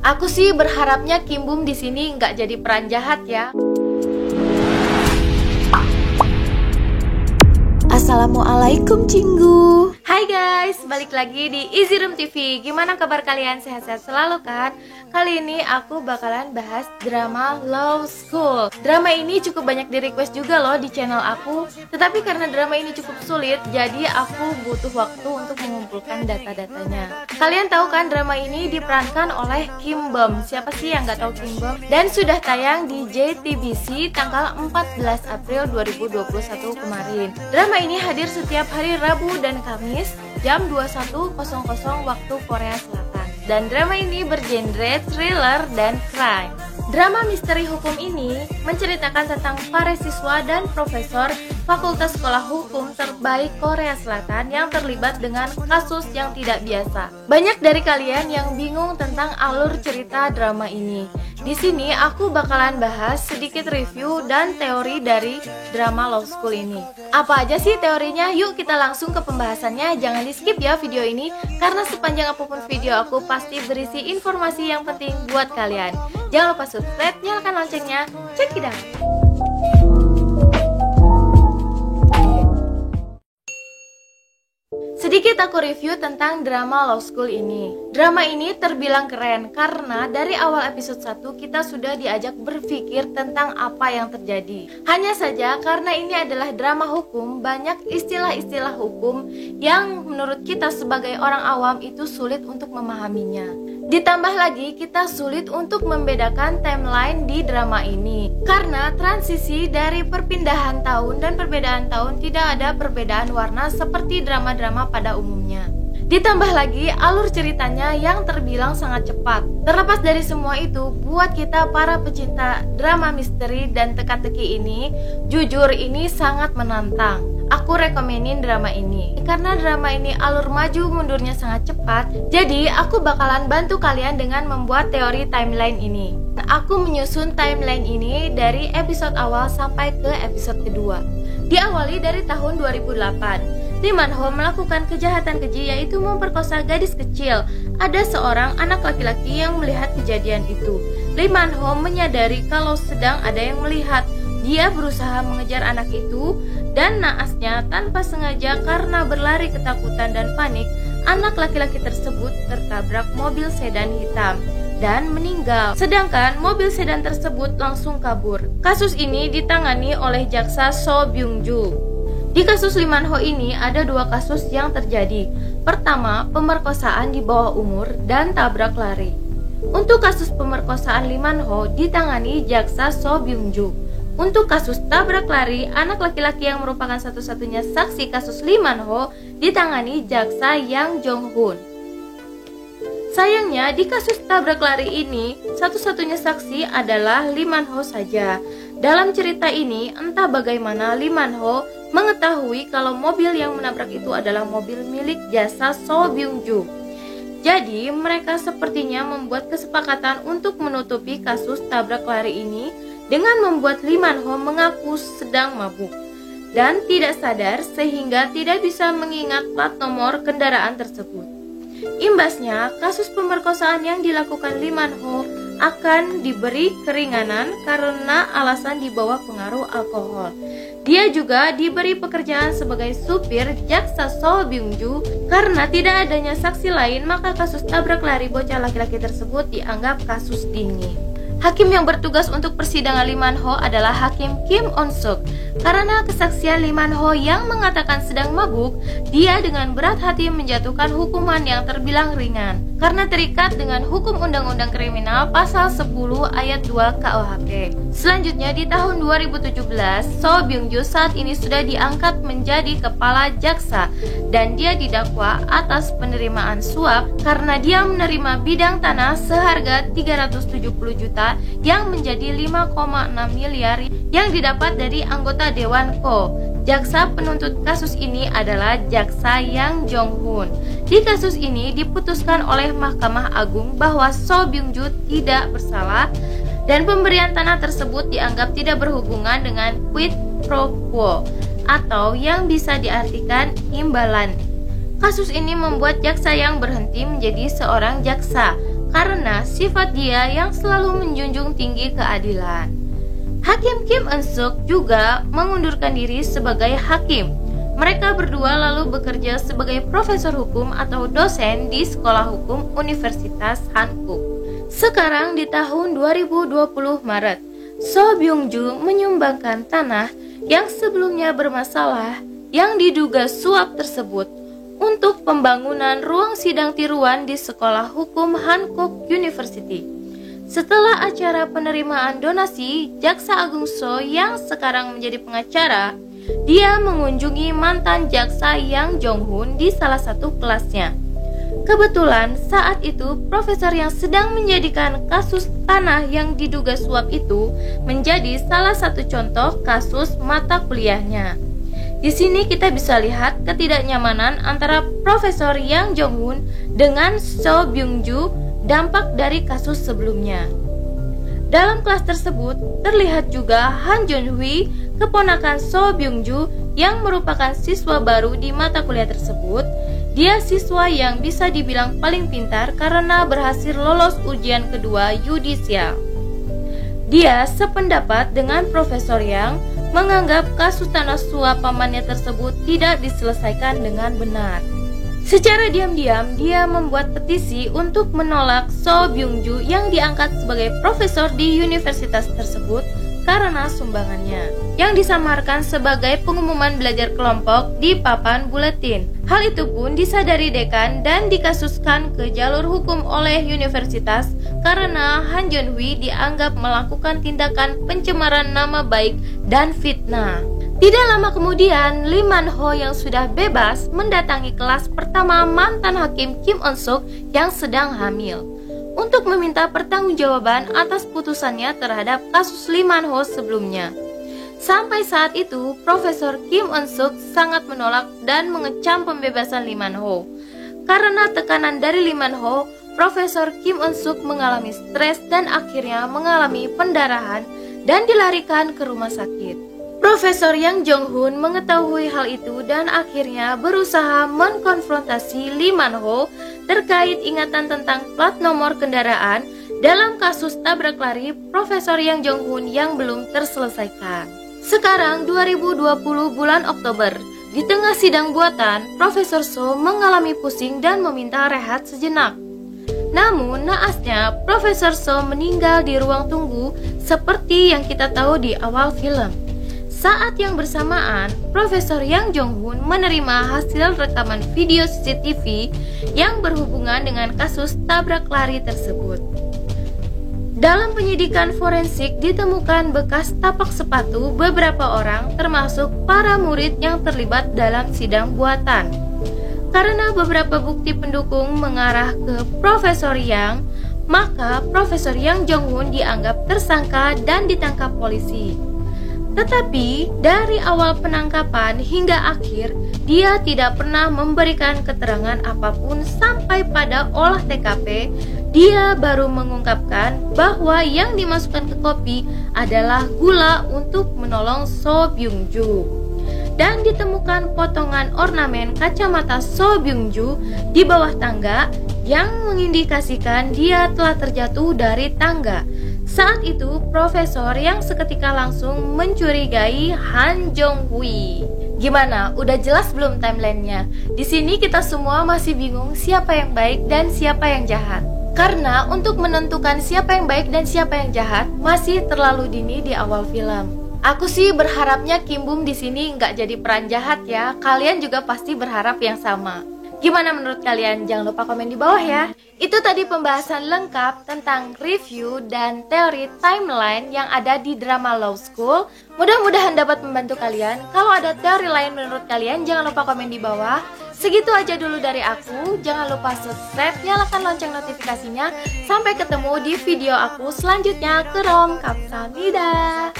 Aku sih berharapnya Kim Bum di sini nggak jadi peran jahat ya. Assalamualaikum Cinggu. Hai guys, balik lagi di Easy Room TV. Gimana kabar kalian? Sehat-sehat selalu kan? Kali ini aku bakalan bahas drama Law School. Drama ini cukup banyak di request juga loh di channel aku. Tetapi karena drama ini cukup sulit, jadi aku butuh waktu untuk mengumpulkan data-datanya. Kalian tahu kan drama ini diperankan oleh Kim Bum. Siapa sih yang nggak tahu Kim Bum? Dan sudah tayang di JTBC tanggal 14 April 2021 kemarin. Drama ini hadir setiap hari Rabu dan Kamis jam 21.00 waktu Korea Selatan. Dan drama ini bergenre thriller dan crime. Drama misteri hukum ini menceritakan tentang para siswa dan profesor Fakultas Sekolah Hukum terbaik Korea Selatan yang terlibat dengan kasus yang tidak biasa. Banyak dari kalian yang bingung tentang alur cerita drama ini. Di sini aku bakalan bahas sedikit review dan teori dari drama Law School ini. Apa aja sih teorinya? Yuk kita langsung ke pembahasannya. Jangan di skip ya video ini, karena sepanjang apapun video aku pasti berisi informasi yang penting buat kalian. Jangan lupa subscribe, nyalakan loncengnya. Check it out. Sedikit aku review tentang drama Law School ini. Drama ini terbilang keren karena dari awal episode 1 kita sudah diajak berpikir tentang apa yang terjadi. Hanya saja karena ini adalah drama hukum, banyak istilah-istilah hukum yang menurut kita sebagai orang awam itu sulit untuk memahaminya. Ditambah lagi kita sulit untuk membedakan timeline di drama ini karena transisi dari perpindahan tahun dan perbedaan tahun tidak ada perbedaan warna seperti drama-drama pada umumnya. Ditambah lagi alur ceritanya yang terbilang sangat cepat. Terlepas dari semua itu, buat kita para pecinta drama misteri dan teka-teki ini, jujur ini sangat menantang. Aku rekomenin drama ini karena drama ini alur maju mundurnya sangat cepat. Jadi aku bakalan bantu kalian dengan membuat teori timeline ini. Aku menyusun timeline ini dari episode awal sampai ke episode kedua. Diawali dari tahun 2008. Lee Man-ho melakukan kejahatan keji, yaitu memperkosa gadis kecil. Ada seorang anak laki-laki yang melihat kejadian itu. Lee Man-ho menyadari kalau sedang ada yang melihat. Dia berusaha mengejar anak itu dan naasnya tanpa sengaja karena berlari ketakutan dan panik, anak laki-laki tersebut tertabrak mobil sedan hitam dan meninggal. Sedangkan mobil sedan tersebut langsung kabur. Kasus ini ditangani oleh jaksa So Byung-ju. Di kasus Lee Man-ho ini ada dua kasus yang terjadi. Pertama, pemerkosaan di bawah umur dan tabrak lari. Untuk kasus pemerkosaan Lee Man-ho ditangani jaksa So Byung-ju. Untuk kasus tabrak lari anak laki-laki yang merupakan satu-satunya saksi kasus Lee Man-ho ditangani jaksa Yang Jong-hun. Sayangnya di kasus tabrak lari ini satu-satunya saksi adalah Lee Man-ho saja. Dalam cerita ini entah bagaimana Lee Man-ho mengetahui kalau mobil yang menabrak itu adalah mobil milik jasa So Byung-ju. Jadi mereka sepertinya membuat kesepakatan untuk menutupi kasus tabrak lari ini dengan membuat Lee Man-ho mengaku sedang mabuk dan tidak sadar sehingga tidak bisa mengingat plat nomor kendaraan tersebut. Imbasnya, kasus pemerkosaan yang dilakukan Lee Man-ho akan diberi keringanan karena alasan di bawah pengaruh alkohol. Dia juga diberi pekerjaan sebagai supir jaksa So Byung-ju karena tidak adanya saksi lain, maka kasus tabrak lari bocah laki-laki tersebut dianggap kasus dini. Hakim yang bertugas untuk persidangan Lee Man-ho adalah Hakim Kim On-suk. Karena kesaksian Lee Man-ho yang mengatakan sedang mabuk, dia dengan berat hati menjatuhkan hukuman yang terbilang ringan karena terikat dengan hukum Undang-Undang Kriminal pasal 10 ayat 2 KUHP. Selanjutnya di tahun 2017, So Byung-ju saat ini sudah diangkat menjadi kepala jaksa dan dia didakwa atas penerimaan suap karena dia menerima bidang tanah seharga 370 juta yang menjadi 5,6 miliar yang didapat dari anggota Dewan Ko. Jaksa penuntut kasus ini adalah jaksa Yang Jong-hun. Di kasus ini diputuskan oleh Mahkamah Agung bahwa So Byung-ju tidak bersalah dan pemberian tanah tersebut dianggap tidak berhubungan dengan quid pro quo atau yang bisa diartikan imbalan. Kasus ini membuat jaksa yang berhenti menjadi seorang jaksa karena sifat dia yang selalu menjunjung tinggi keadilan. Hakim Kim Eun-suk juga mengundurkan diri sebagai hakim. Mereka berdua lalu bekerja sebagai profesor hukum atau dosen di Sekolah Hukum Universitas Hankuk. Sekarang di tahun 2020 Maret, So Byung-ju menyumbangkan tanah yang sebelumnya bermasalah yang diduga suap tersebut untuk pembangunan ruang sidang tiruan di Sekolah Hukum Hankuk University. Setelah acara penerimaan donasi, Jaksa Agung So yang sekarang menjadi pengacara, dia mengunjungi mantan jaksa Yang Jong-hun di salah satu kelasnya. Kebetulan saat itu profesor yang sedang menjadikan kasus tanah yang diduga suap itu menjadi salah satu contoh kasus mata kuliahnya. Di sini kita bisa lihat ketidaknyamanan antara Profesor Yang Jong-hun dengan So Byung-ju dampak dari kasus sebelumnya. Dalam kelas tersebut terlihat juga Han Jun-hui, keponakan So Byung-ju yang merupakan siswa baru di mata kuliah tersebut. Dia siswa yang bisa dibilang paling pintar karena berhasil lolos ujian kedua yudisial. Dia sependapat dengan Profesor Yang, menganggap kasus tanah suap pamannya tersebut tidak diselesaikan dengan benar. Secara diam-diam, dia membuat petisi untuk menolak So Byung-ju yang diangkat sebagai profesor di universitas tersebut karena sumbangannya, yang disamarkan sebagai pengumuman belajar kelompok di papan buletin. Hal itu pun disadari dekan dan dikasuskan ke jalur hukum oleh universitas karena Han Jun-hui dianggap melakukan tindakan pencemaran nama baik dan fitnah. Tidak lama kemudian, Lee Man-ho yang sudah bebas mendatangi kelas pertama mantan hakim Kim Eun-suk yang sedang hamil untuk meminta pertanggungjawaban atas putusannya terhadap kasus Lee Man-ho sebelumnya. Sampai saat itu, Profesor Kim Eun-suk sangat menolak dan mengecam pembebasan Lee Man-ho. Karena tekanan dari Lee Man-ho, Profesor Kim Eun-suk mengalami stres dan akhirnya mengalami pendarahan dan dilarikan ke rumah sakit. Profesor Yang Jong-hun mengetahui hal itu dan akhirnya berusaha mengkonfrontasi Lee Man-ho terkait ingatan tentang plat nomor kendaraan dalam kasus tabrak lari Profesor Yang Jong-hun yang belum terselesaikan. Sekarang 2020 bulan Oktober, di tengah sidang buatan, Profesor So mengalami pusing dan meminta rehat sejenak. Namun naasnya Profesor So meninggal di ruang tunggu seperti yang kita tahu di awal film. Saat yang bersamaan, Profesor Yang Jong-hun menerima hasil rekaman video CCTV yang berhubungan dengan kasus tabrak lari tersebut. Dalam penyidikan forensik ditemukan bekas tapak sepatu beberapa orang termasuk para murid yang terlibat dalam sidang buatan. Karena beberapa bukti pendukung mengarah ke Profesor Yang, maka Profesor Yang Jong-hun dianggap tersangka dan ditangkap polisi. Tetapi dari awal penangkapan hingga akhir, dia tidak pernah memberikan keterangan apapun sampai pada olah TKP. Dia baru mengungkapkan bahwa yang dimasukkan ke kopi adalah gula untuk menolong So Byung-ju. Dan ditemukan potongan ornamen kacamata So Byung-ju di bawah tangga yang mengindikasikan dia telah terjatuh dari tangga. Saat itu, Profesor Yang seketika langsung mencurigai Han Jong-hui. Gimana? Udah jelas belum timelinenya? Di sini kita semua masih bingung siapa yang baik dan siapa yang jahat. Karena untuk menentukan siapa yang baik dan siapa yang jahat masih terlalu dini di awal film. Aku sih berharapnya Kim Bum di sini nggak jadi peran jahat ya. Kalian juga pasti berharap yang sama. Gimana menurut kalian? Jangan lupa komen di bawah ya. Itu tadi pembahasan lengkap tentang review dan teori timeline yang ada di drama Law School. Mudah-mudahan dapat membantu kalian. Kalau ada teori lain menurut kalian, jangan lupa komen di bawah. Segitu aja dulu dari aku. Jangan lupa subscribe, nyalakan lonceng notifikasinya. Sampai ketemu di video aku selanjutnya. Kerom, kamsahamnida.